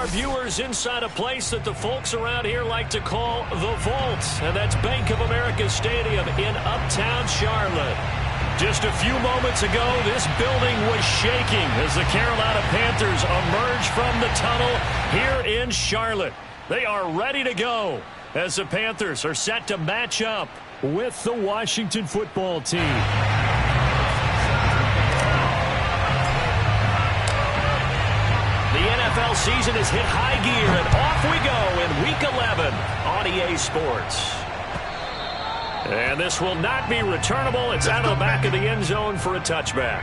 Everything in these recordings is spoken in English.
our viewers inside a place that the folks around here like to call the Vault, and that's Bank of America Stadium in Uptown Charlotte. Just a few moments ago, this building was shaking as the Carolina Panthers emerged from the tunnel here in Charlotte. They are ready to go as the Panthers are set to match up with the Washington football team. The NFL season has hit high gear, and off we go in Week 11 on EA Sports. And this will not be returnable. It's out of the back of the end zone for a touchback.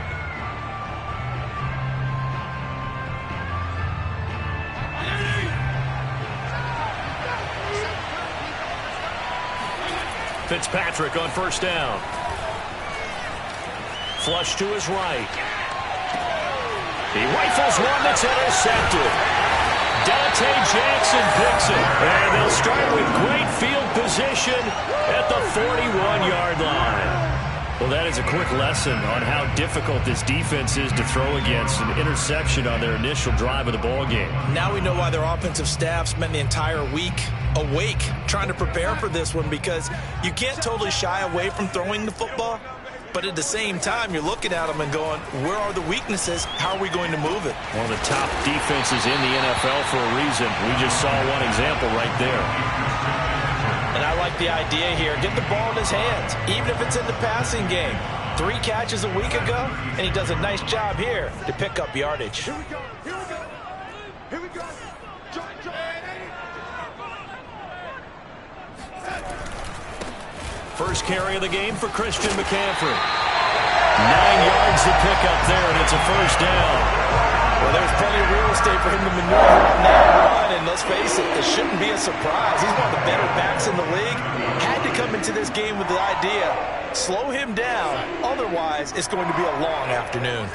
Fitzpatrick on first down. Flush to his right. He rifles one that's intercepted. Dante Jackson picks it. And they'll start with great field position at the 41-yard line. Well, that is a quick lesson on how difficult this defense is to throw against. An interception on their initial drive of the ballgame. Now we know why their offensive staff spent the entire week awake trying to prepare for this one, because you can't totally shy away from throwing the football. But at the same time, you're looking at them and going, where are the weaknesses? How are we going to move it? One of the top defenses in the NFL for a reason. We just saw one example right there. And I like the idea here. Get the ball in his hands, even if it's in the passing game. 3 catches a week ago, and he does a nice job here to pick up yardage. Here we go. Here we go. Here we go. First carry of the game for Christian McCaffrey. 9 yards to pick up there, and it's a first down. Well, there's plenty of real estate for him to maneuver on that run, and let's face it, it shouldn't be a surprise. He's one of the better backs in the league. Had to come into this game with the idea, slow him down, otherwise it's going to be a long afternoon.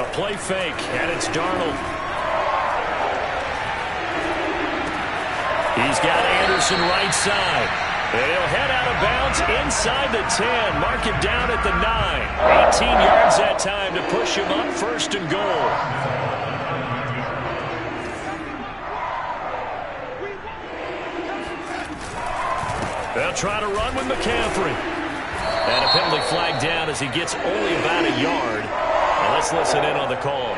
A play fake, and it's Darnold. He's got Anderson right side. And he'll head out of bounds inside the 10. Mark him down at the 9. 18 yards that time to push him up first and goal. They'll try to run with McCaffrey. And a penalty flag down as he gets only about a yard. Now let's listen in on the call.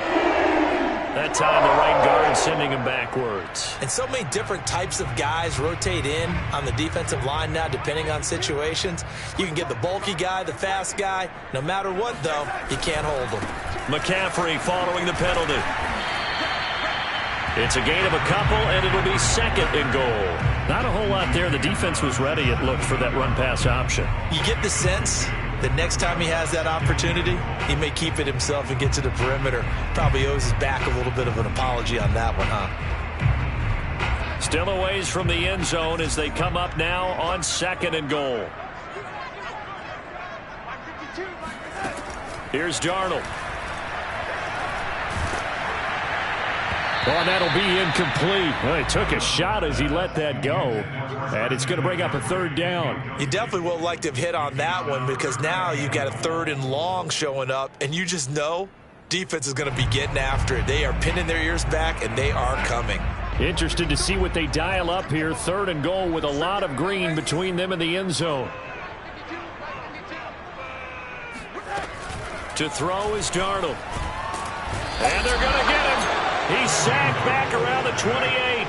That time the right guard sending him backwards. And so many different types of guys rotate in on the defensive line now, depending on situations. You can get the bulky guy, the fast guy. No matter what, though, you can't hold him. McCaffrey following the penalty. It's a gain of a couple, and it'll be second and goal. Not a whole lot there. The defense was ready, it looked, for that run-pass option. You get the sense that next time he has that opportunity, he may keep it himself and get to the perimeter. Probably owes his back a little bit of an apology on that one, huh? Still a ways from the end zone as they come up now on second and goal. Here's Darnold. Oh, and that'll be incomplete. Well, he took a shot as he let that go. And it's going to bring up a third down. You definitely would like to have hit on that one, because now you've got a 3rd and long showing up, and you just know defense is going to be getting after it. They are pinning their ears back, and they are coming. Interested to see what they dial up here. 3rd and goal with a lot of green between them and the end zone. To throw is Darnold. And they're going to get him. He's sacked back around the 28.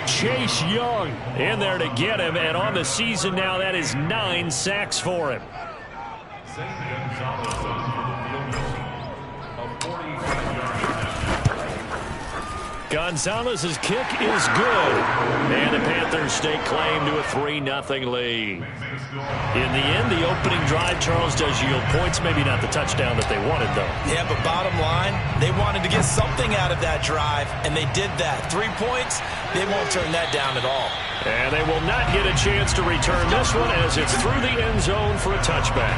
Chase Young in there to get him. And on the season now, that is 9 sacks for him. Gonzalez's kick is good. And the Panthers stake claim to a 3-0 lead. In the end, the opening drive, Charles, does yield points. Maybe not the touchdown that they wanted, though. Yeah, but bottom line, they wanted to get something out of that drive, and they did that. 3 points, they won't turn that down at all. And they will not get a chance to return this one as it's through the end zone for a touchback.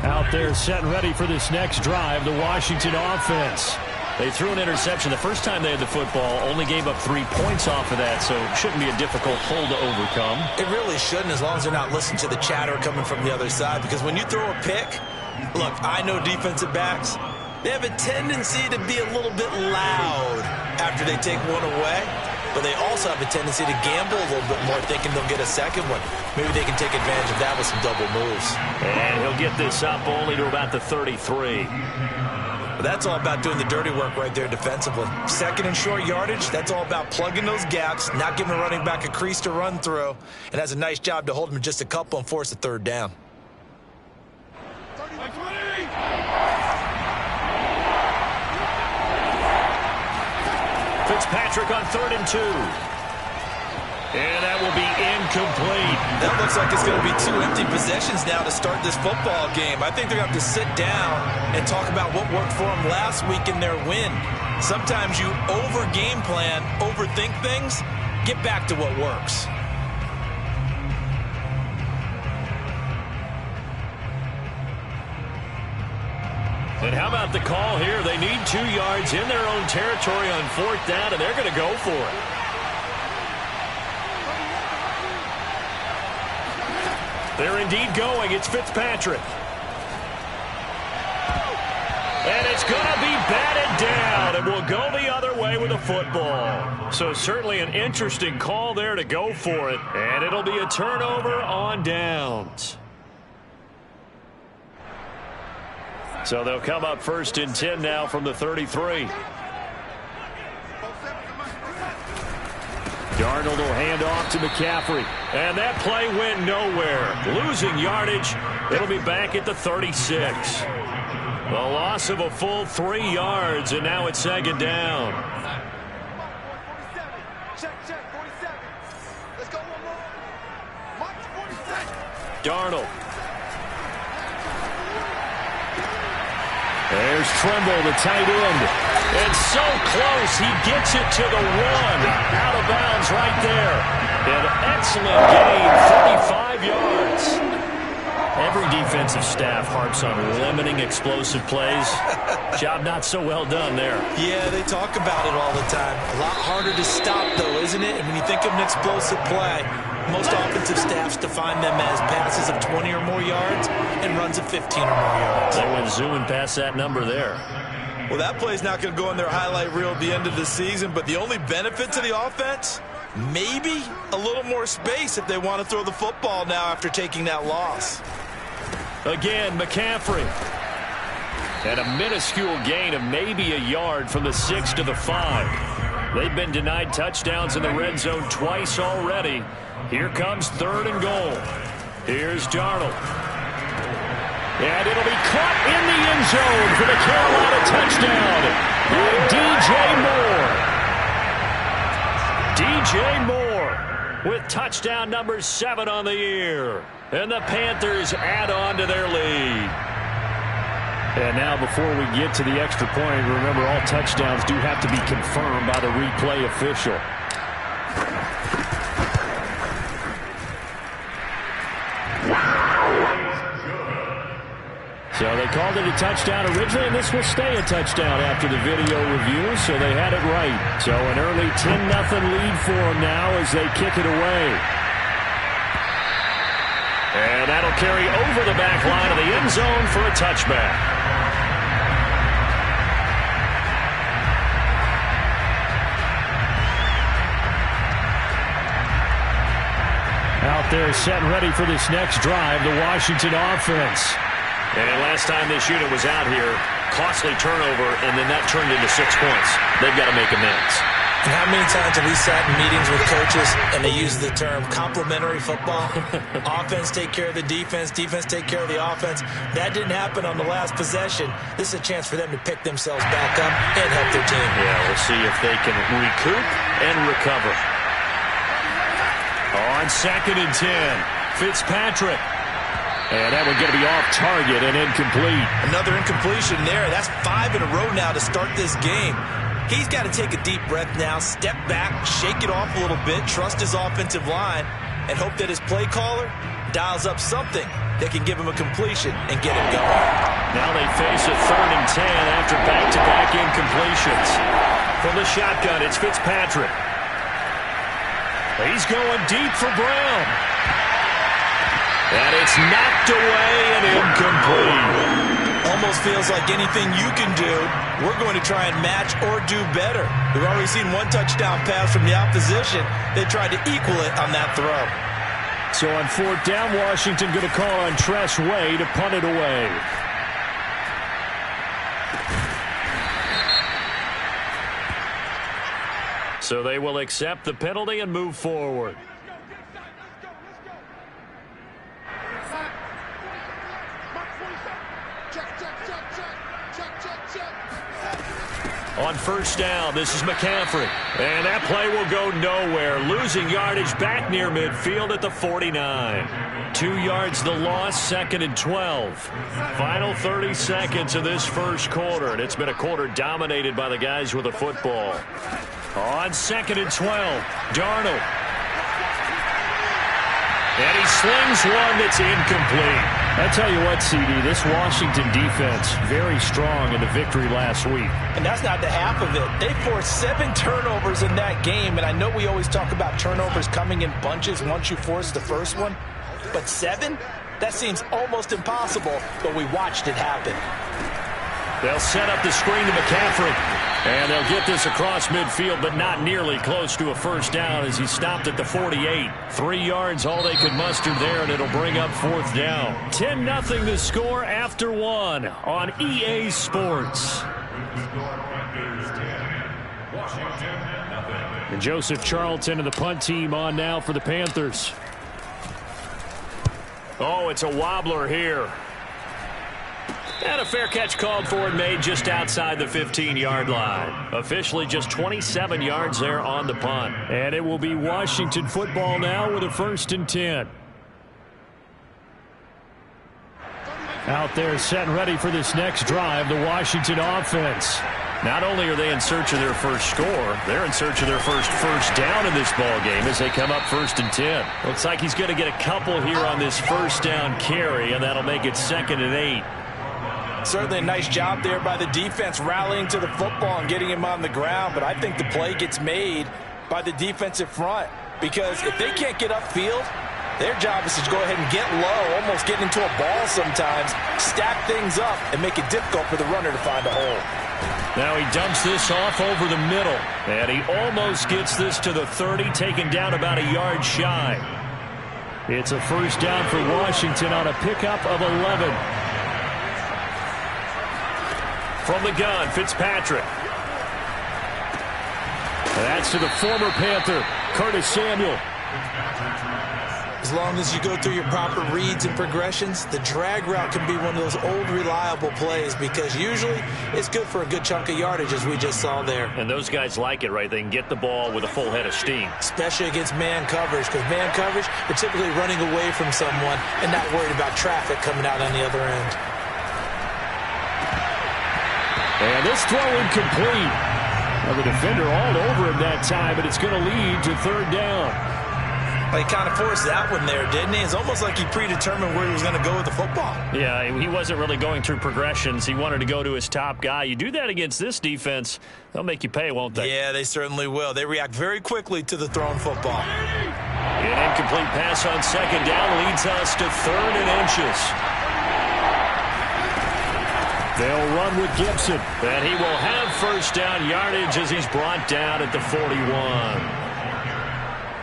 Out there set and ready for this next drive, the Washington offense. They threw an interception the first time they had the football, only gave up 3 points off of that, so it shouldn't be a difficult hole to overcome. It really shouldn't, as long as they're not listening to the chatter coming from the other side, because when you throw a pick, look, I know defensive backs, they have a tendency to be a little bit loud after they take one away, but they also have a tendency to gamble a little bit more, thinking they'll get a second one. Maybe they can take advantage of that with some double moves. And he'll get this up only to about the 33. But that's all about doing the dirty work right there defensively. Second and short yardage, that's all about plugging those gaps, not giving the running back a crease to run through, and has a nice job to hold him just a couple and force a third down. Fitzpatrick on 3rd and 2. And that will be incomplete. That looks like it's going to be 2 empty possessions now to start this football game. I think they're going to have to sit down and talk about what worked for them last week in their win. Sometimes you over-game plan, overthink things, get back to what works. And how about the call here? They need 2 yards in their own territory on 4th down, and they're going to go for it. They're indeed going. It's Fitzpatrick. And it's going to be batted down, and will go the other way with a football. So certainly an interesting call there to go for it. And it'll be a turnover on downs. So they'll come up 1st and 10 now from the 33. Darnold will hand off to McCaffrey. And that play went nowhere. Losing yardage. It'll be back at the 36. The loss of a full 3 yards, and now it's 2nd down. Check, 47. Let's go one more. March 47. Darnold. There's Trimble, the tight end. And so close, he gets it to the 1. Out of bounds right there. An excellent gain, 35 yards. Every defensive staff harps on limiting explosive plays. Job not so well done there. Yeah, they talk about it all the time. A lot harder to stop, though, isn't it? And when you think of an explosive play, most offensive staffs define them as passes of 20 or more yards and runs of 15 or more yards. They went zooming past that number there. Well, that play's not going to go in their highlight reel at the end of the season, but the only benefit to the offense, maybe a little more space if they want to throw the football now after taking that loss. Again, McCaffrey. And a minuscule gain of maybe a yard from the 6 to the 5. They've been denied touchdowns in the red zone twice already. Here comes 3rd and goal. Here's Darnold. And it'll be caught in the end zone for the Carolina touchdown by DJ Moore. DJ Moore with touchdown number 7 on the year. And the Panthers add on to their lead. And now before we get to the extra point, remember all touchdowns do have to be confirmed by the replay official. So they called it a touchdown originally, and this will stay a touchdown after the video review, so they had it right. So an early 10-0 lead for them now as they kick it away. And that'll carry over the back line of the end zone for a touchback. Out there set and ready for this next drive, the Washington offense. And last time this unit was out here, costly turnover, and then that turned into 6 points. They've got to make amends. And how many times have we sat in meetings with coaches and they use the term complementary football? Offense take care of the defense, defense take care of the offense. That didn't happen on the last possession. This is a chance for them to pick themselves back up and help their team. Yeah, we'll see if they can recoup and recover. On 2nd and 10, Fitzpatrick. And that one going to be off target and incomplete. Another incompletion there. That's 5 in a row now to start this game. He's got to take a deep breath now, step back, shake it off a little bit, trust his offensive line, and hope that his play caller dials up something that can give him a completion and get him going. Now they face a 3rd and 10 after back-to-back incompletions. From the shotgun, it's Fitzpatrick. He's going deep for Brown. And it's knocked away and incomplete. Almost feels like anything you can do, we're going to try and match or do better. We've already seen one touchdown pass from the opposition. They tried to equal it on that throw. So on 4th down, Washington going to call on Tress Way to punt it away. So they will accept the penalty and move forward. On 1st down, this is McCaffrey. And that play will go nowhere. Losing yardage back near midfield at the 49. 2 yards the loss, 2nd and 12. Final 30 seconds of this first quarter. And it's been a quarter dominated by the guys with the football. On 2nd and 12, Darnold. And he slings one that's incomplete. I tell you what, CD, this Washington defense, very strong in the victory last week. And that's not the half of it. They forced 7 turnovers in that game, and I know we always talk about turnovers coming in bunches once you force the first one, but 7? That seems almost impossible, but we watched it happen. They'll set up the screen to McCaffrey, and they'll get this across midfield, but not nearly close to a 1st down as he stopped at the 48. 3 yards, all they could muster there, and it'll bring up 4th down. 10-0 the score after 1 on EA Sports. And Joseph Charlton and the punt team on now for the Panthers. Oh, it's a wobbler here. And a fair catch called for and made just outside the 15-yard line. Officially just 27 yards there on the punt. And it will be Washington football now with a 1st and 10. Out there set and ready for this next drive, the Washington offense. Not only are they in search of their first score, they're in search of their first down in this ball game as they come up 1st and 10. Looks like he's going to get a couple here on this 1st down carry, and that'll make it 2nd and 8. Certainly a nice job there by the defense rallying to the football and getting him on the ground, but I think the play gets made by the defensive front because if they can't get upfield, their job is to go ahead and get low, almost get into a ball sometimes, stack things up, and make it difficult for the runner to find a hole. Now he dumps this off over the middle, and he almost gets this to the 30, taken down about a yard shy. It's a 1st down for Washington on a pickup of 11. From the gun, Fitzpatrick. That's to the former Panther, Curtis Samuel. As long as you go through your proper reads and progressions, the drag route can be one of those old reliable plays because usually it's good for a good chunk of yardage as we just saw there. And those guys like it, right? They can get the ball with a full head of steam. Especially against man coverage because man coverage, they're typically running away from someone and not worried about traffic coming out on the other end. And this throw incomplete. Well, the defender all over him that time, but it's going to lead to 3rd down. Well, he kind of forced that one there, didn't he? It's almost like he predetermined where he was going to go with the football. Yeah, he wasn't really going through progressions. He wanted to go to his top guy. You do that against this defense, they'll make you pay, won't they? Yeah, they certainly will. They react very quickly to the thrown football. An incomplete pass on 2nd down leads us to 3rd and inches. They'll run with Gibson, and he will have 1st down yardage as he's brought down at the 41.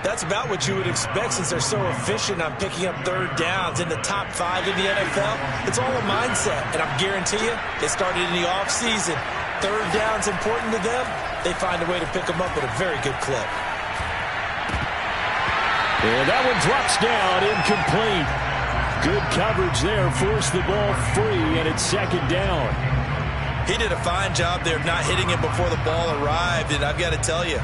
That's about what you would expect since they're so efficient on picking up 3rd downs in the top 5 in the NFL. It's all a mindset, and I guarantee you, they started in the offseason. 3rd down's important to them. They find a way to pick them up at a very good clip. And that one drops down, incomplete. Good coverage there, forced the ball free, and it's 2nd down. He did a fine job there of not hitting him before the ball arrived, and I've got to tell you,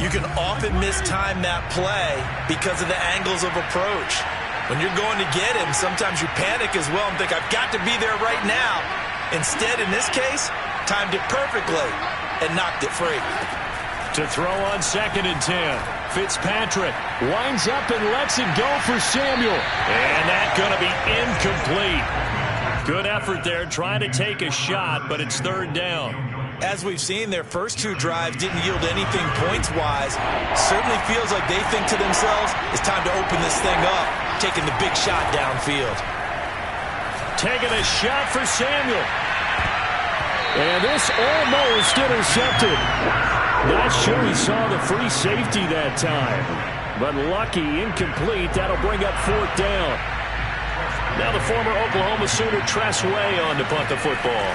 you can often mistime that play because of the angles of approach. When you're going to get him, sometimes you panic as well and think, I've got to be there right now. Instead, in this case, timed it perfectly and knocked it free. To throw on 2nd and 10. Fitzpatrick winds up and lets it go for Samuel. And that's going to be incomplete. Good effort there trying to take a shot, but it's 3rd down. As we've seen, their first 2 drives didn't yield anything points-wise. Certainly feels like they think to themselves, it's time to open this thing up, taking the big shot downfield. Taking a shot for Samuel. And this almost intercepted. Not sure he saw the free safety that time. But lucky, incomplete. That'll bring up 4th down. Now the former Oklahoma Sooner Tress Way on to punt the football.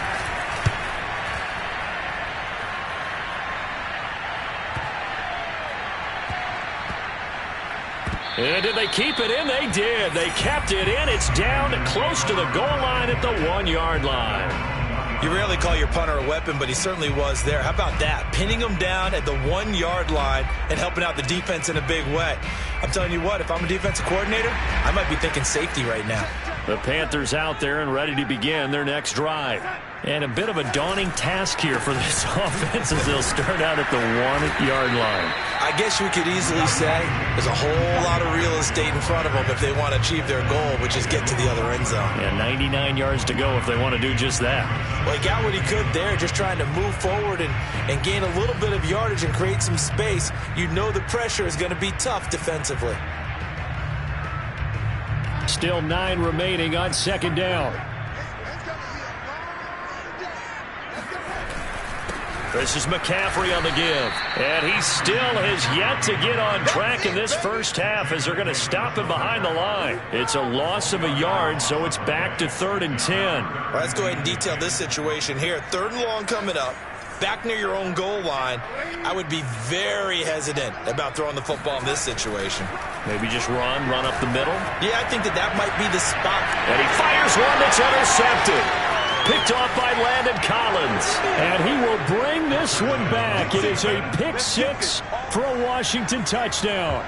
And did they keep it in? They did. They kept it in. It's down close to the goal line at the 1-yard line. You rarely call your punter a weapon, but he certainly was there. How about that? Pinning him down at the 1-yard line and helping out the defense in a big way. I'm telling you what, if I'm a defensive coordinator, I might be thinking safety right now. The Panthers out there and ready to begin their next drive. And a bit of a daunting task here for this offense as they'll start out at the 1-yard line. I guess we could easily say there's a whole lot of real estate in front of them if they want to achieve their goal, which is get to the other end zone. Yeah, 99 yards to go if they want to do just that. Well, he got what he could there, just trying to move forward and gain a little bit of yardage and create some space. You know the pressure is going to be tough defensively. Still 9 remaining on 2nd down. This is McCaffrey on the give. And he still has yet to get on track in this first half as they're going to stop him behind the line. It's a loss of a yard, so it's back to 3rd and 10. Well, let's go ahead and detail this situation here. 3rd and long coming up. Back near your own goal line. I would be very hesitant about throwing the football in this situation. Maybe just run up the middle? Yeah, I think that might be the spot. And he fires one that's intercepted. Picked off by Landon Collins. And he will bring this one back. It is a pick 6 for a Washington touchdown.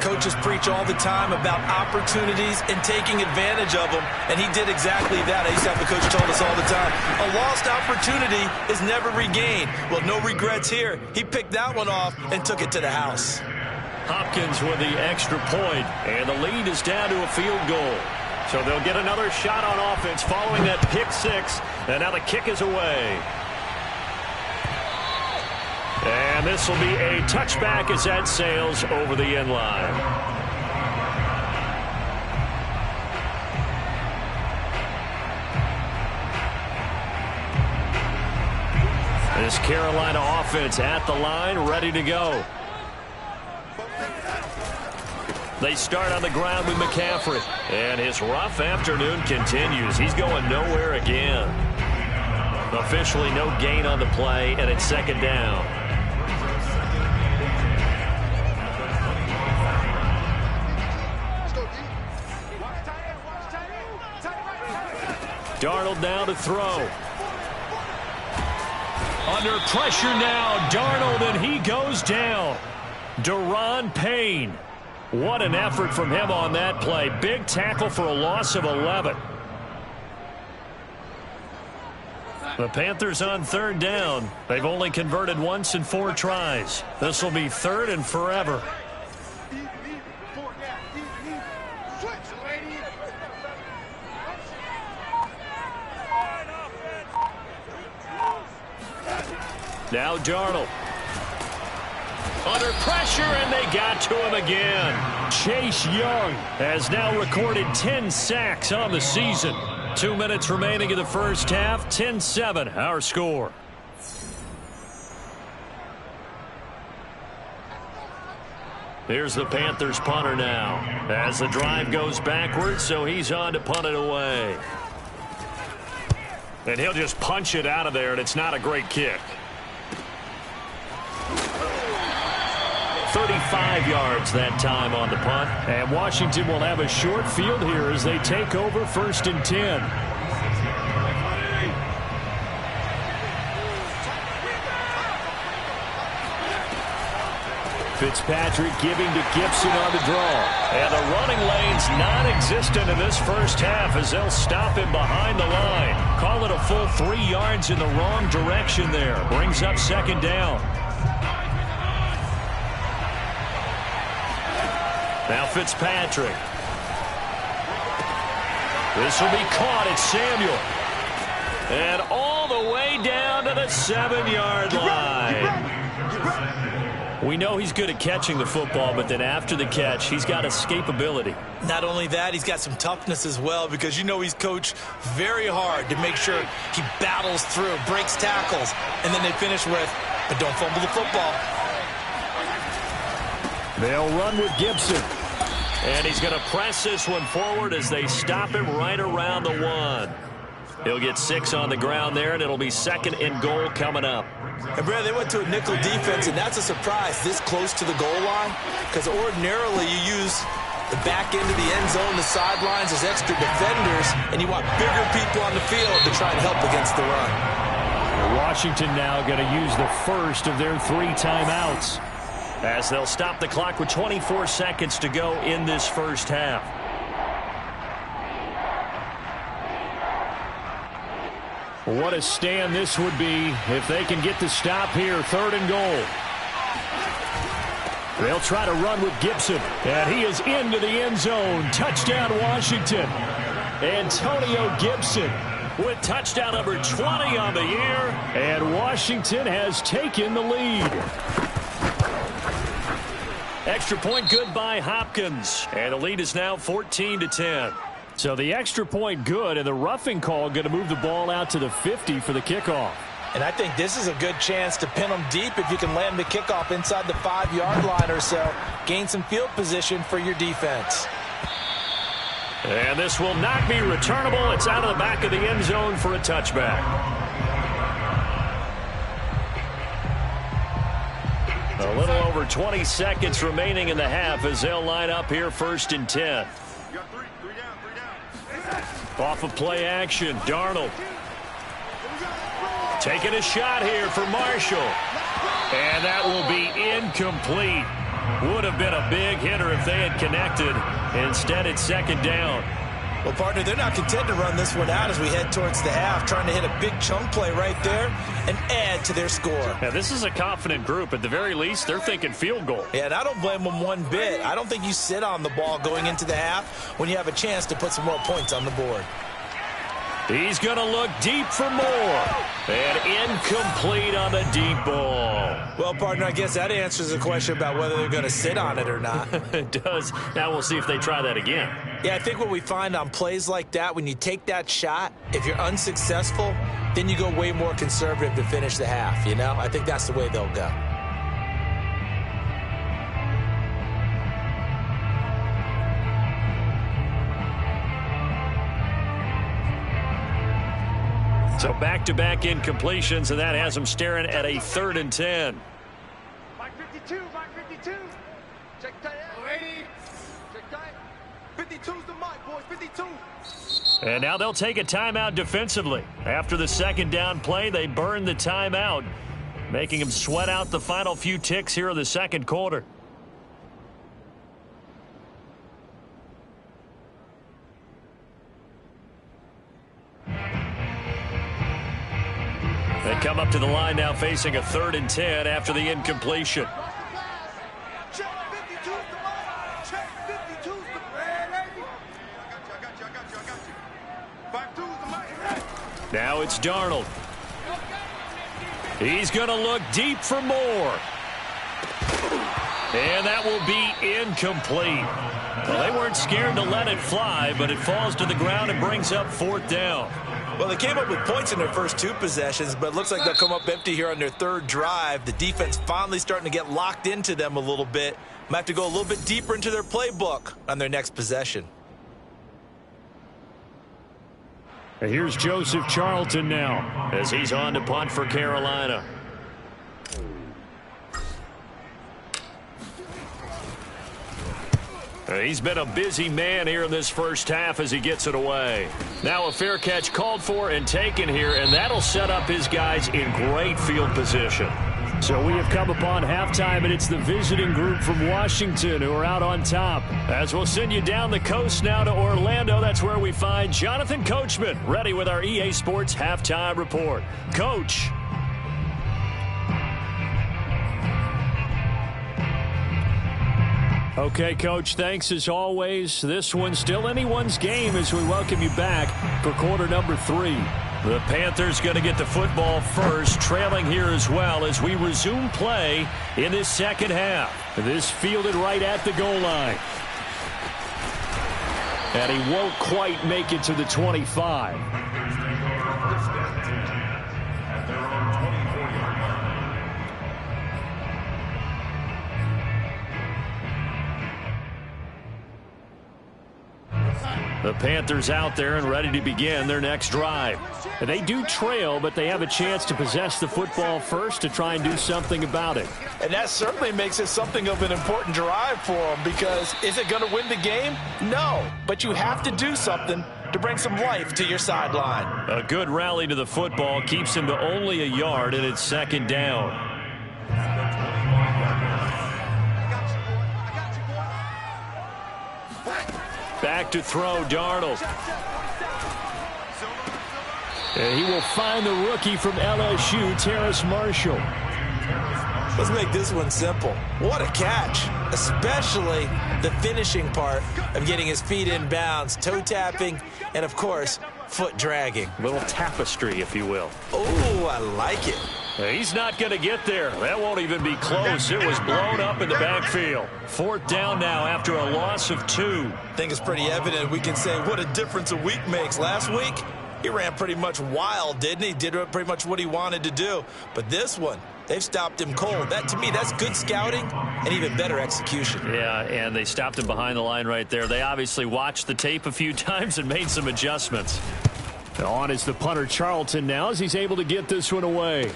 Coaches preach all the time about opportunities and taking advantage of them, and he did exactly that. I used to have the coach told us all the time, a lost opportunity is never regained. Well, no regrets here. He picked that one off and took it to the house. Hopkins with the extra point, and the lead is down to a field goal. So they'll get another shot on offense following that pick 6, and now the kick is away. And this will be a touchback as that sails over the end line. This Carolina offense at the line, ready to go. They start on the ground with McCaffrey. And his rough afternoon continues. He's going nowhere again. Officially no gain on the play, and it's 2nd down. Darnold now to throw. Under pressure now, Darnold, and he goes down. Daron Payne. What an effort from him on that play. Big tackle for a loss of 11. The Panthers on 3rd down. They've only converted once in 4 tries. This will be 3rd and forever. Now Darnold. Under pressure, and they got to him again. Chase Young has now recorded 10 sacks on the season. 2 minutes remaining in the first half. 10-7, our score. Here's the Panthers punter now. As the drive goes backwards, so he's on to punt it away. And he'll just punch it out of there, and it's not a great kick. 35 yards that time on the punt. And Washington will have a short field here as they take over 1st and 10. Fitzpatrick giving to Gibson on the draw. And the running lane's non-existent in this first half as they'll stop him behind the line. Call it a full 3 yards in the wrong direction there. Brings up second down. Now Fitzpatrick. This will be caught. It's Samuel. And all the way down to the 7-yard line. We know he's good at catching the football, but then after the catch, he's got escapability. Not only that, he's got some toughness as well, because you know he's coached very hard to make sure he battles through, breaks tackles, and then they finish with, but don't fumble the football. They'll run with Gibson. And he's going to press this one forward as they stop him right around the 1. He'll get 6 on the ground there, and it'll be 2nd and goal coming up. And, Brad, they went to a nickel defense, and that's a surprise this close to the goal line, because ordinarily you use the back end of the end zone, the sidelines as extra defenders, and you want bigger people on the field to try and help against the run. Washington now going to use the first of their 3 timeouts, as they'll stop the clock with 24 seconds to go in this first half. What a stand this would be if they can get the stop here. 3rd and goal. They'll try to run with Gibson, and he is into the end zone. Touchdown, Washington. Antonio Gibson with touchdown number 20 on the year, and Washington has taken the lead. Extra point good by Hopkins, and the lead is now 14-10. So the extra point good, and the roughing call going to move the ball out to the 50 for the kickoff. And I think this is a good chance to pin them deep if you can land the kickoff inside the 5-yard line or so. Gain some field position for your defense. And this will not be returnable. It's out of the back of the end zone for a touchback. A little over 20 seconds remaining in the half as they'll line up here 1st and 10. Off of play action, Darnold. Taking a shot here for Marshall. And that will be incomplete. Would have been a big hitter if they had connected. Instead, it's 2nd down. Well, partner, they're not content to run this one out as we head towards the half, trying to hit a big chunk play right there and add to their score. Yeah, this is a confident group. At the very least, they're thinking field goal. Yeah, and I don't blame them one bit. I don't think you sit on the ball going into the half when you have a chance to put some more points on the board. He's going to look deep for more. And incomplete on the deep ball. Well, partner, I guess that answers the question about whether they're going to sit on it or not. It does. Now we'll see if they try that again. Yeah, I think what we find on plays like that, when you take that shot, if you're unsuccessful, then you go way more conservative to finish the half, you know? I think that's the way they'll go. So back-to-back incompletions, and that has them staring at a 3rd and 10. Mike 52, Mike 52. Check tight end. Ready. Check tight. 52's the mic, boys, 52. And now they'll take a timeout defensively. After the 2nd down play, they burn the timeout, making them sweat out the final few ticks here in the 2nd quarter. They come up to the line now facing a 3rd and 10 after the incompletion. Check 52's the mic. Check 52's the ready. I got you. 52's the mic. Now it's Darnold. He's going to look deep for more. And that will be incomplete. Well, they weren't scared to let it fly, but it falls to the ground and brings up 4th down. Well, they came up with points in their first 2 possessions, but it looks like they'll come up empty here on their 3rd drive. The defense finally starting to get locked into them a little bit. Might have to go a little bit deeper into their playbook on their next possession. And here's Joseph Charlton now as he's on to punt for Carolina. He's been a busy man here in this first half as he gets it away. Now a fair catch called for and taken here, and that'll set up his guys in great field position. So we have come upon halftime, and it's the visiting group from Washington who are out on top. As we'll send you down the coast now to Orlando, that's where we find Jonathan Coachman, ready with our EA Sports Halftime Report. Coach. Okay, Coach, thanks as always. This one's still anyone's game as we welcome you back for quarter number 3. The Panthers going to get the football first, trailing here as well as we resume play in this second half. This fielded right at the goal line. And he won't quite make it to the 25. The Panthers out there and ready to begin their next drive. They do trail, but they have a chance to possess the football first to try and do something about it. And that certainly makes it something of an important drive for them, because is it going to win the game? No, but you have to do something to bring some life to your sideline. A good rally to the football keeps him to only a yard, and it's second down. Back to throw, Darnold. And he will find the rookie from LSU, Terrace Marshall. Let's make this one simple. What a catch, especially the finishing part of getting his feet in bounds, toe tapping, and, of course, foot dragging. Little tapestry, if you will. Oh, I like it. He's not going to get there. That won't even be close. It was blown up in the backfield. Fourth down now after a loss of 2. I think it's pretty evident we can say what a difference a week makes. Last week, he ran pretty much wild, didn't he? Did pretty much what he wanted to do. But this one, they've stopped him cold. That, to me, that's good scouting and even better execution. Yeah, and they stopped him behind the line right there. They obviously watched the tape a few times and made some adjustments. On is the punter, Charlton, now as he's able to get this one away.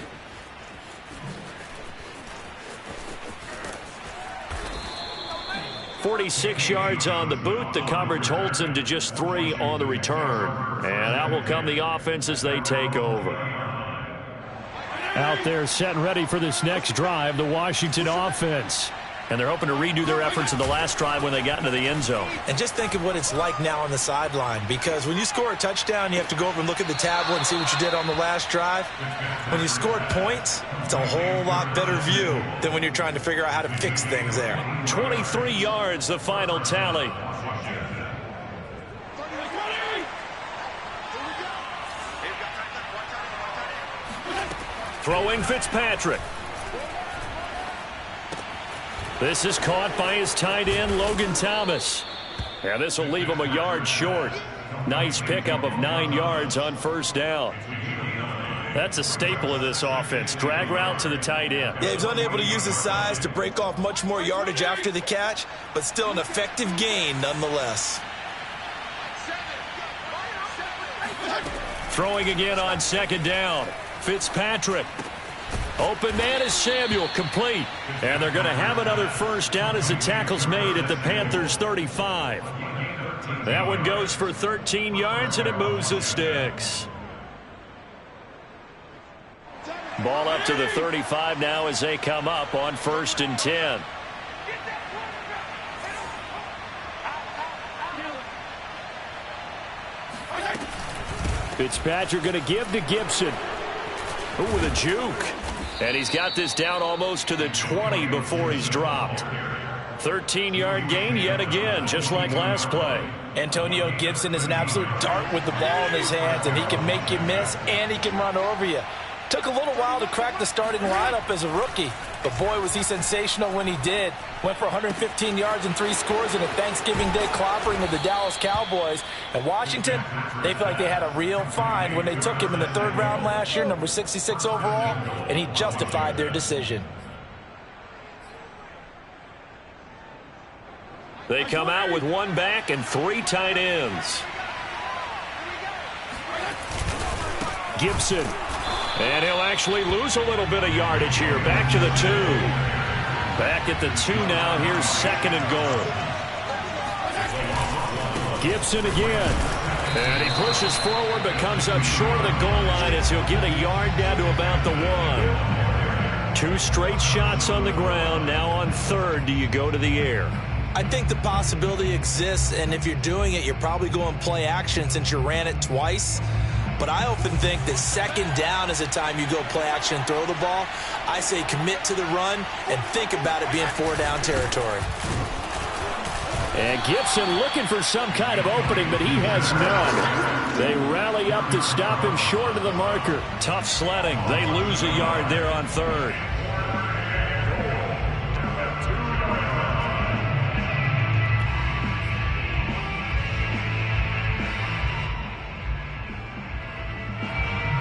46 yards on the boot. The coverage holds him to just 3 on the return. And out will come the offense as they take over. Out there set and ready for this next drive, the Washington offense. And they're hoping to redo their efforts in the last drive when they got into the end zone. And just think of what it's like now on the sideline, because when you score a touchdown, you have to go over and look at the tablet and see what you did on the last drive. When you scored points, it's a whole lot better view than when you're trying to figure out how to fix things there. 23 yards, the final tally. Throwing Fitzpatrick. This is caught by his tight end, Logan Thomas. And this will leave him a yard short. Nice pickup of 9 yards on first down. That's a staple of this offense. Drag route to the tight end. Yeah, he's unable to use his size to break off much more yardage after the catch, but still an effective gain nonetheless. Throwing again on second down. Fitzpatrick. Open man is Samuel, complete. And they're going to have another first down as the tackle's made at the Panthers' 35. That one goes for 13 yards, and it moves the sticks. Ball up to the 35 now as they come up on 1st and 10. Fitzpatrick going to give to Gibson. Ooh, with a juke. And he's got this down almost to the 20 before he's dropped. 13-yard gain yet again, just like last play. Antonio Gibson is an absolute dart with the ball in his hands, and he can make you miss and he can run over you. Took a little while to crack the starting lineup as a rookie, but boy, was he sensational when he did. Went for 115 yards and 3 scores in a Thanksgiving Day clobbering of the Dallas Cowboys. And Washington, they feel like they had a real find when they took him in the 3rd round last year, number 66 overall, and he justified their decision. They come out with 1 back and 3 tight ends. Gibson. And he'll actually lose a little bit of yardage here. Back to the 2. Back at the 2 now. Here's 2nd and goal. Gibson again. And he pushes forward but comes up short of the goal line as he'll get a yard down to about the 1. 2 straight shots on the ground. Now on 3rd, do you go to the air? I think the possibility exists, and if you're doing it, you're probably going play action since you ran it twice. But I often think that 2nd down is the time you go play action and throw the ball. I say commit to the run and think about it being 4-down territory. And Gibson looking for some kind of opening, but he has none. They rally up to stop him short of the marker. Tough sledding. They lose a yard there on 3rd.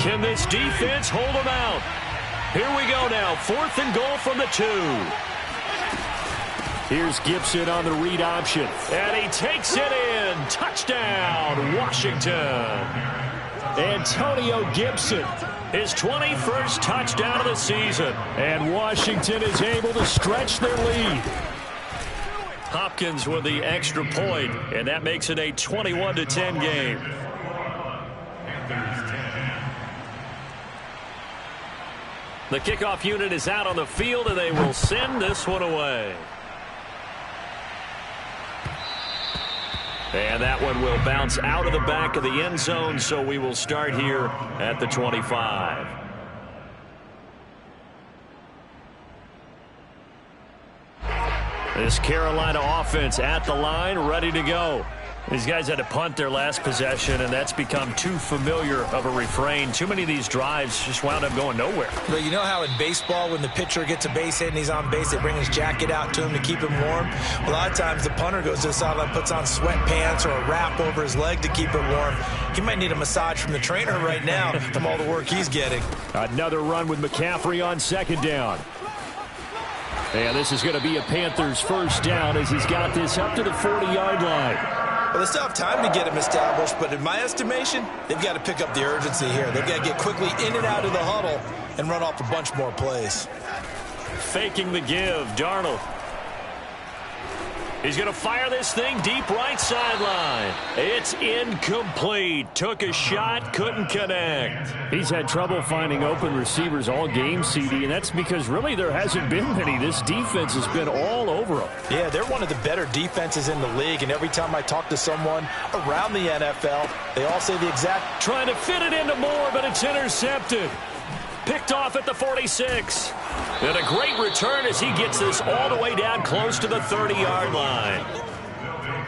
Can this defense hold them out? Here we go now. 4th and goal from the 2. Here's Gibson on the read option. And he takes it in. Touchdown, Washington. Antonio Gibson, his 21st touchdown of the season. And Washington is able to stretch their lead. Hopkins with the extra point, and that makes it a 21-10 game. The kickoff unit is out on the field, and they will send this one away. And that one will bounce out of the back of the end zone, so we will start here at the 25. This Carolina offense at the line, ready to go. These guys had to punt their last possession, and that's become too familiar of a refrain. Too many of these drives just wound up going nowhere. Well, you know how in baseball, when the pitcher gets a base hit and he's on base, they bring his jacket out to him to keep him warm? A lot of times the punter goes to the sideline, puts on sweatpants or a wrap over his leg to keep it warm. He might need a massage from the trainer right now from all the work he's getting. Another run with McCaffrey on 2nd down. And this is going to be a Panthers 1st down as he's got this up to the 40-yard line. Well, they still have time to get him established, but in my estimation, they've got to pick up the urgency here. They've got to get quickly in and out of the huddle and run off a bunch more plays. Faking the give, Darnold. He's going to fire this thing deep right sideline. It's incomplete. Took a shot, couldn't connect. He's had trouble finding open receivers all game, CD, and that's because really there hasn't been many. This defense has been all over them. Yeah, they're one of the better defenses in the league, and every time I talk to someone around the NFL, they all say the exact... Trying to fit it into Moore, but it's intercepted. Picked off at the 46. And a great return as he gets this all the way down close to the 30-yard line.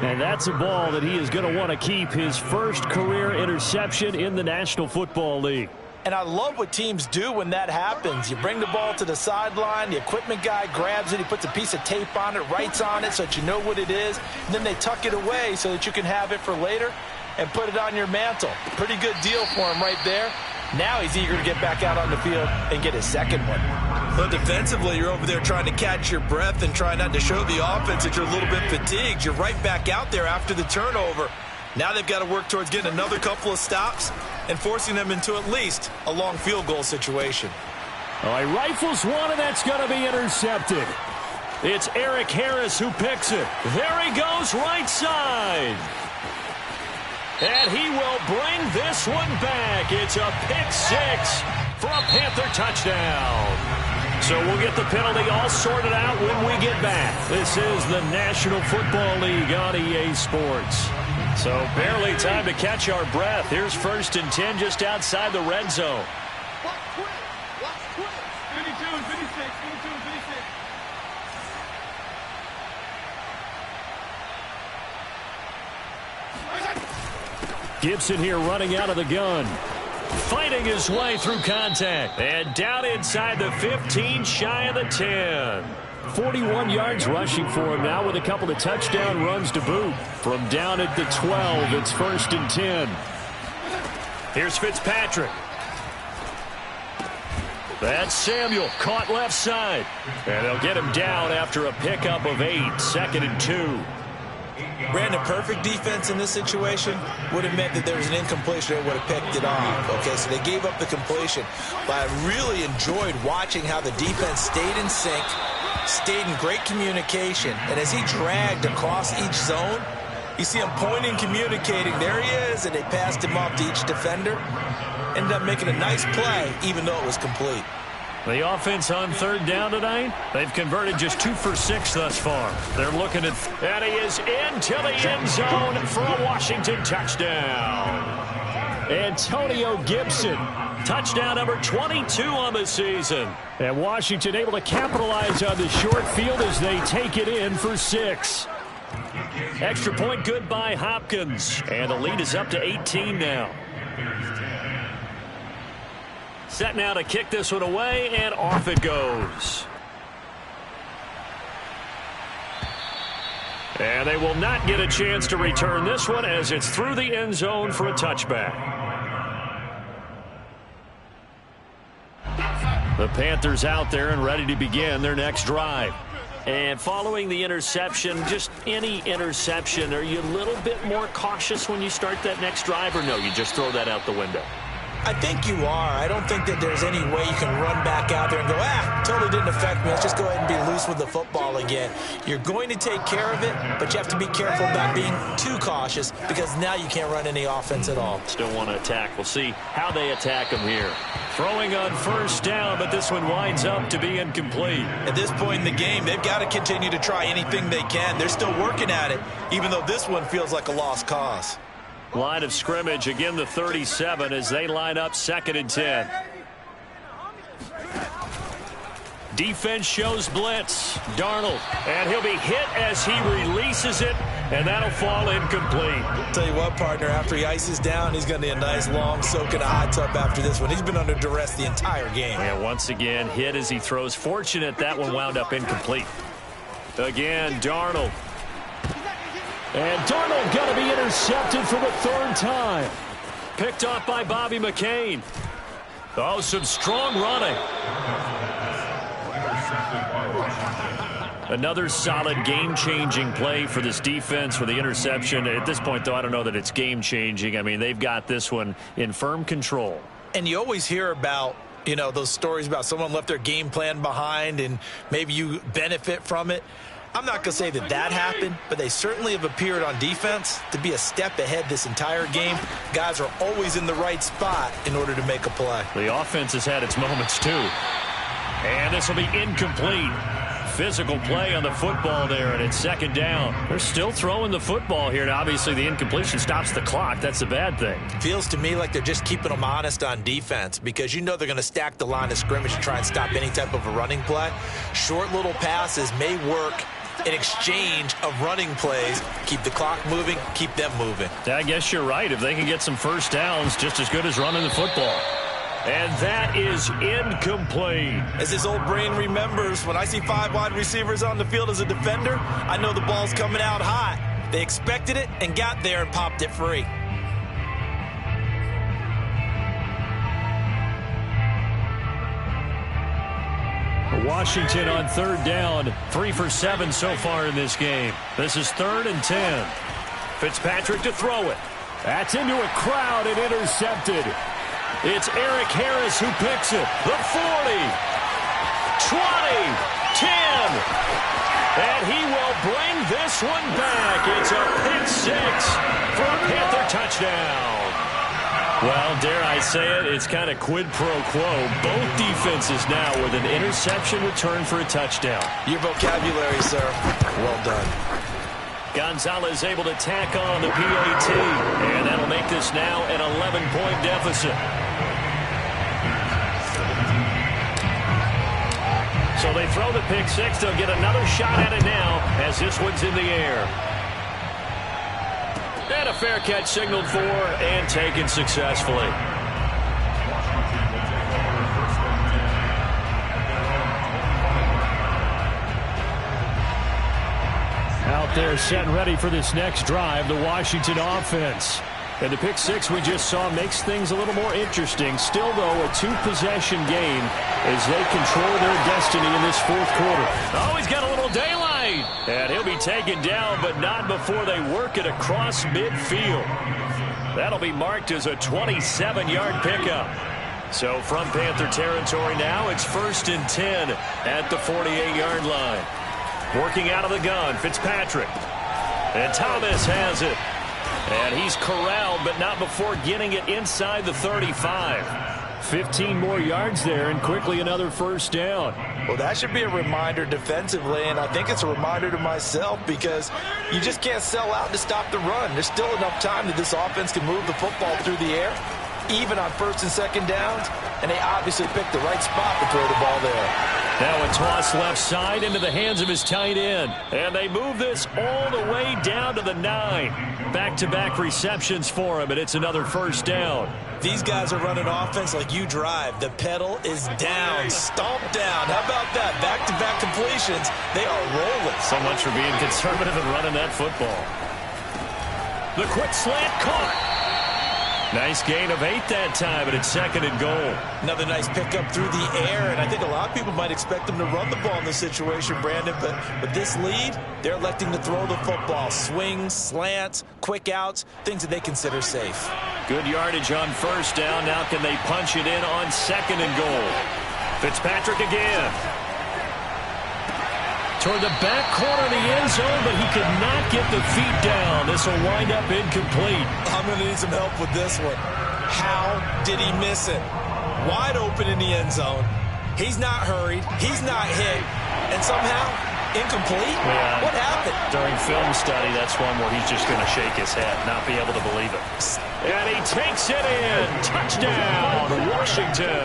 And that's a ball that he is going to want to keep, his first career interception in the National Football League. And I love what teams do when that happens. You bring the ball to the sideline, the equipment guy grabs it, he puts a piece of tape on it, writes on it so that you know what it is, and then they tuck it away so that you can have it for later and put it on your mantle. Pretty good deal for him right there. Now he's eager to get back out on the field and get his second one. But defensively, you're over there trying to catch your breath and try not to show the offense that you're a little bit fatigued. You're right back out there after the turnover. Now they've got to work towards getting another couple of stops and forcing them into at least a long field goal situation. He rifles one, and that's going to be intercepted. It's Eric Harris who picks it. There he goes, right side. And he will bring this one back. It's a pick 6 for a Panther touchdown. So we'll get the penalty all sorted out when we get back. This is the National Football League on EA Sports. So barely time to catch our breath. Here's 1st and 10 just outside the red zone. Watch quick. Watch quick. 52 and 56. 52 and 56. Gibson here running out of the gun. Fighting his way through contact. And down inside the 15, shy of the 10. 41 yards rushing for him now with a couple of touchdown runs to boot. From down at the 12, it's 1st and 10. Here's Fitzpatrick. That's Samuel, caught left side. And they'll get him down after a pickup of 8, 2nd and 2. Brandon, perfect defense in this situation would have meant that there was an incompletion. They would have picked it off. Okay, so they gave up the completion. But I really enjoyed watching how the defense stayed in sync, stayed in great communication. And as he dragged across each zone, you see him pointing, communicating. There he is, and they passed him off to each defender. Ended up making a nice play, even though it was complete. The offense on third down tonight, they've converted just 2 for 6 thus far. They're looking at, and he is into the end zone for a Washington touchdown. Antonio Gibson, touchdown number 22 on the season. And Washington able to capitalize on the short field as they take it in for 6. Extra point good by Hopkins. And the lead is up to 18 now. Set now to kick this one away, and off it goes. And they will not get a chance to return this one as it's through the end zone for a touchback. The Panthers out there and ready to begin their next drive. And following the interception, just any interception, are you a little bit more cautious when you start that next drive, or no, you just throw that out the window? I think you are. I don't think that there's any way you can run back out there and go, totally didn't affect me. Let's just go ahead and be loose with the football again. You're going to take care of it, but you have to be careful about being too cautious because now you can't run any offense at all. Still want to attack. We'll see how they attack them here. Throwing on first down, but this one winds up to be incomplete. At this point in the game, they've got to continue to try anything they can. They're still working at it, even though this one feels like a lost cause. Line of scrimmage, again the 37 as they line up 2nd and 10. Defense shows blitz. Darnold, and he'll be hit as he releases it, and that'll fall incomplete. Tell you what, partner, after he ices down, he's going to need a nice long soak in a hot tub after this one. He's been under duress the entire game. And once again, hit as he throws. Fortunate that one wound up incomplete. Again, Darnold. And Darnold going to be intercepted for the 3rd time. Picked off by Bobby McCain. Oh, some strong running. Another solid game-changing play for this defense for the interception. At this point, though, I don't know that it's game-changing. I mean, they've got this one in firm control. And you always hear about, you know, those stories about someone left their game plan behind and maybe you benefit from it. I'm not going to say that that happened, but they certainly have appeared on defense to be a step ahead this entire game. Guys are always in the right spot in order to make a play. The offense has had its moments, too. And this will be incomplete. Physical play on the football there, and it's 2nd down. They're still throwing the football here, and obviously the incompletion stops the clock. That's a bad thing. Feels to me like they're just keeping them honest on defense because you know they're going to stack the line of scrimmage and try and stop any type of a running play. Short little passes may work in exchange of running plays. Keep the clock moving, keep them moving. I guess you're right. If they can get some first downs, just as good as running the football. And that is incomplete. As his old brain remembers, when I see 5 wide receivers on the field as a defender, I know the ball's coming out hot. They expected it and got there and popped it free. Washington on 3rd down, 3 for 7 so far in this game. This is 3rd and 10. Fitzpatrick to throw it. That's into a crowd and intercepted. It's Eric Harris who picks it. The 40, 20, 10. And he will bring this one back. It's a pick 6 for a Panther touchdown. Well, dare I say it, it's kind of quid pro quo. Both defenses now with an interception return for a touchdown. Your vocabulary, sir. Well done. Gonzalez able to tack on the PAT, and that'll make this now an 11-point deficit. So they throw the pick 6. They'll get another shot at it now as this one's in the air. And a fair catch signaled for and taken successfully. Out there set and ready for this next drive, the Washington offense. And the pick 6 we just saw makes things a little more interesting. Still, though, a 2-possession game as they control their destiny in this 4th quarter. Oh, he's got a little daylight. And he'll be taken down, but not before they work it across midfield. That'll be marked as a 27-yard pickup. So from Panther territory now, it's 1st and 10 at the 48-yard line. Working out of the gun, Fitzpatrick. And Thomas has it. And he's corralled, but not before getting it inside the 35. 15 more yards there and quickly another first down. Well, that should be a reminder defensively, and I think it's a reminder to myself because you just can't sell out to stop the run. There's still enough time that this offense can move the football through the air, even on first and second downs, and they obviously picked the right spot to throw the ball there. Now a toss left side into the hands of his tight end. And they move this all the way down to the 9. Back-to-back receptions for him, and it's another first down. These guys are running offense like you drive. The pedal is down, stomp down. How about that? Back-to-back completions. They are rolling. So much for being conservative and running that football. The quick slant caught. Nice gain of 8 that time, and it's second and goal. Another nice pickup through the air, and I think a lot of people might expect them to run the ball in this situation, Brandon, but with this lead, they're electing to throw the football. Swings, slants, quick outs, things that they consider safe. Good yardage on first down. Now can they punch it in on second and goal? Fitzpatrick again. Toward the back corner of the end zone, but he could not get the feet down. This will wind up incomplete. I'm going to need some help with this one. How did he miss it? Wide open in the end zone. He's not hurried. He's not hit. And somehow, incomplete? Yeah. What happened? During film study, that's one where he's just going to shake his head, not be able to believe it. And he takes it in. Touchdown, Washington.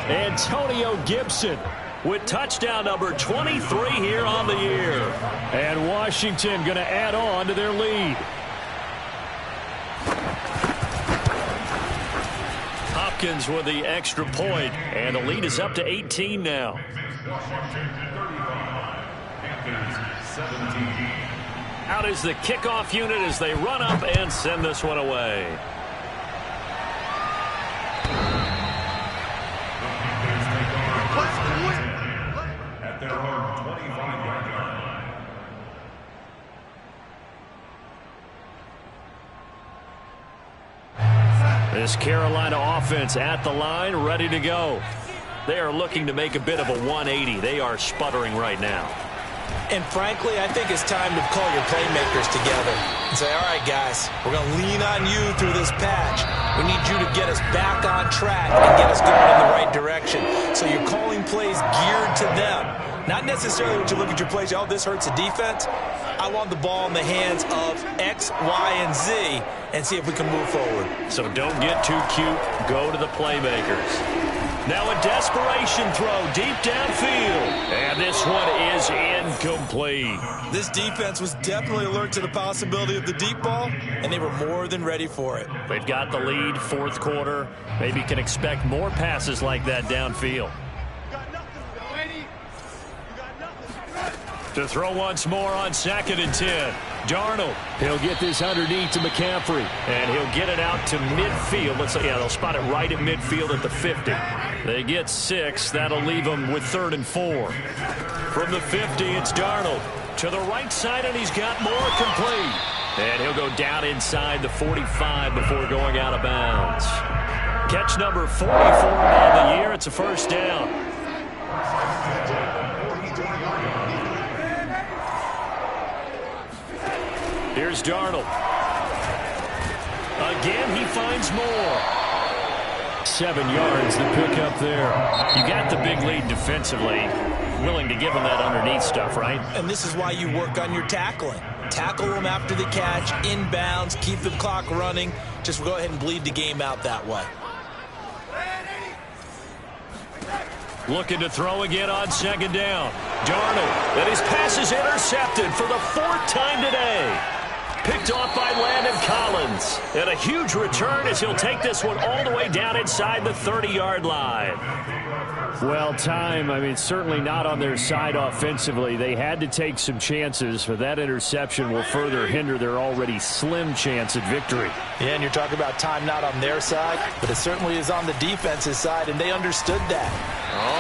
Antonio Gibson with touchdown number 23 here on the year. And Washington going to add on to their lead. Hopkins with the extra point, and the lead is up to 18 now. Out is the kickoff unit as they run up and send this one away. This Carolina offense at the line, ready to go. They are looking to make a bit of a 180. They are sputtering right now. And frankly, I think it's time to call your playmakers together and say, all right, guys, we're going to lean on you through this patch. We need you to get us back on track and get us going in the right direction. So you're calling plays geared to them. Not necessarily when you look at your plays, oh, this hurts the defense. I want the ball in the hands of X, Y, and Z and see if we can move forward. So don't get too cute. Go to the playmakers. Now a desperation throw deep downfield. And this one is incomplete. This defense was definitely alert to the possibility of the deep ball, and they were more than ready for it. They've got the lead, fourth quarter. Maybe can expect more passes like that downfield. To throw once more on second and 10. Darnold, he'll get this underneath to McCaffrey, and he'll get it out to midfield. They'll spot it right at midfield at the 50. They get 6. That'll leave them with 3rd and 4. From the 50, it's Darnold. To the right side, and he's got more complete. And he'll go down inside the 45 before going out of bounds. Catch number 44 on the year. It's a first down. Here's Darnold. Again, he finds more. 7 yards to pick up there. You got the big lead defensively. Willing to give him that underneath stuff, right? And this is why you work on your tackling. Tackle them after the catch, inbounds, keep the clock running. Just go ahead and bleed the game out that way. Looking to throw again on second down. Darnold, and his pass is intercepted for the 4th time today. Picked off by Landon Collins. And a huge return as he'll take this one all the way down inside the 30-yard line. Well, certainly not on their side offensively. They had to take some chances, but that interception will further hinder their already slim chance at victory. Yeah, and you're talking about time not on their side, but it certainly is on the defense's side, and they understood that.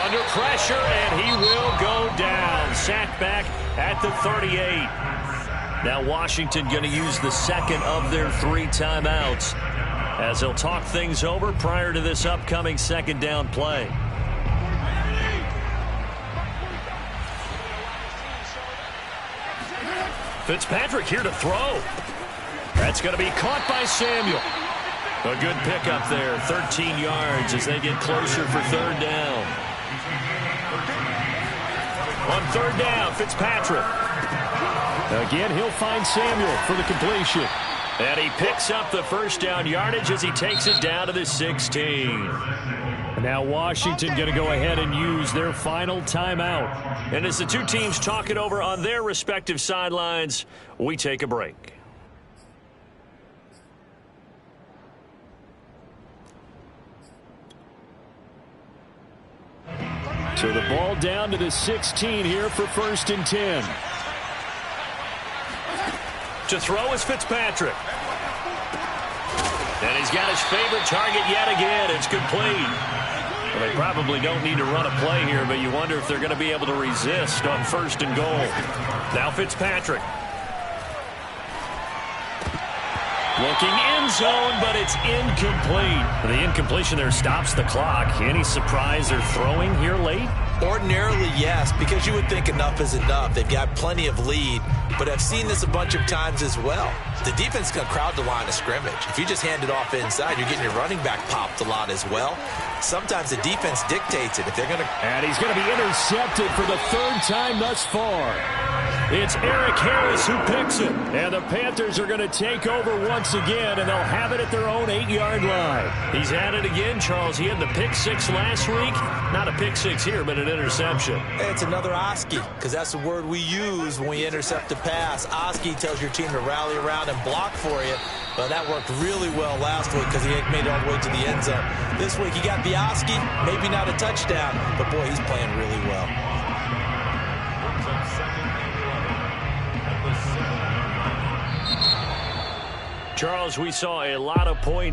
Under pressure, and he will go down. Sacked back at the 38. Now Washington going to use the second of their 3 timeouts as they'll talk things over prior to this upcoming second down play. Fitzpatrick here to throw. That's going to be caught by Samuel. A good pickup there, 13 yards as they get closer for third down. On third down, Fitzpatrick. Again, he'll find Samuel for the completion. And he picks up the first down yardage as he takes it down to the 16. Now Washington going to go ahead and use their final timeout. And as the two teams talk it over on their respective sidelines, we take a break. So the ball down to the 16 here for 1st and 10. To throw is Fitzpatrick. And he's got his favorite target yet again. It's complete. Well, they probably don't need to run a play here, but you wonder if they're going to be able to resist on 1st and goal. Now Fitzpatrick. Looking end zone, but it's incomplete. The incompletion there stops the clock. Any surprise they're throwing here late? Ordinarily, yes, because you would think enough is enough. They've got plenty of lead, but I've seen this a bunch of times as well. The defense can crowd the line of scrimmage. If you just hand it off inside, you're getting your running back popped a lot as well. Sometimes the defense dictates it. If they're going to... And he's going to be intercepted for the 3rd time thus far. It's Eric Harris who picks it. And the Panthers are going to take over once again, and they'll have it at their own 8-yard line. He's at it again, Charles. He had the pick 6 last week. Not a pick 6 here, but an interception. It's another Oski, because that's the word we use when we intercept a pass. Oski tells your team to rally around and block for you. But that worked really well last week because he made it all the way to the end zone. This week he got the Oski, maybe not a touchdown, but boy, he's playing really well. Charles, we saw a lot of points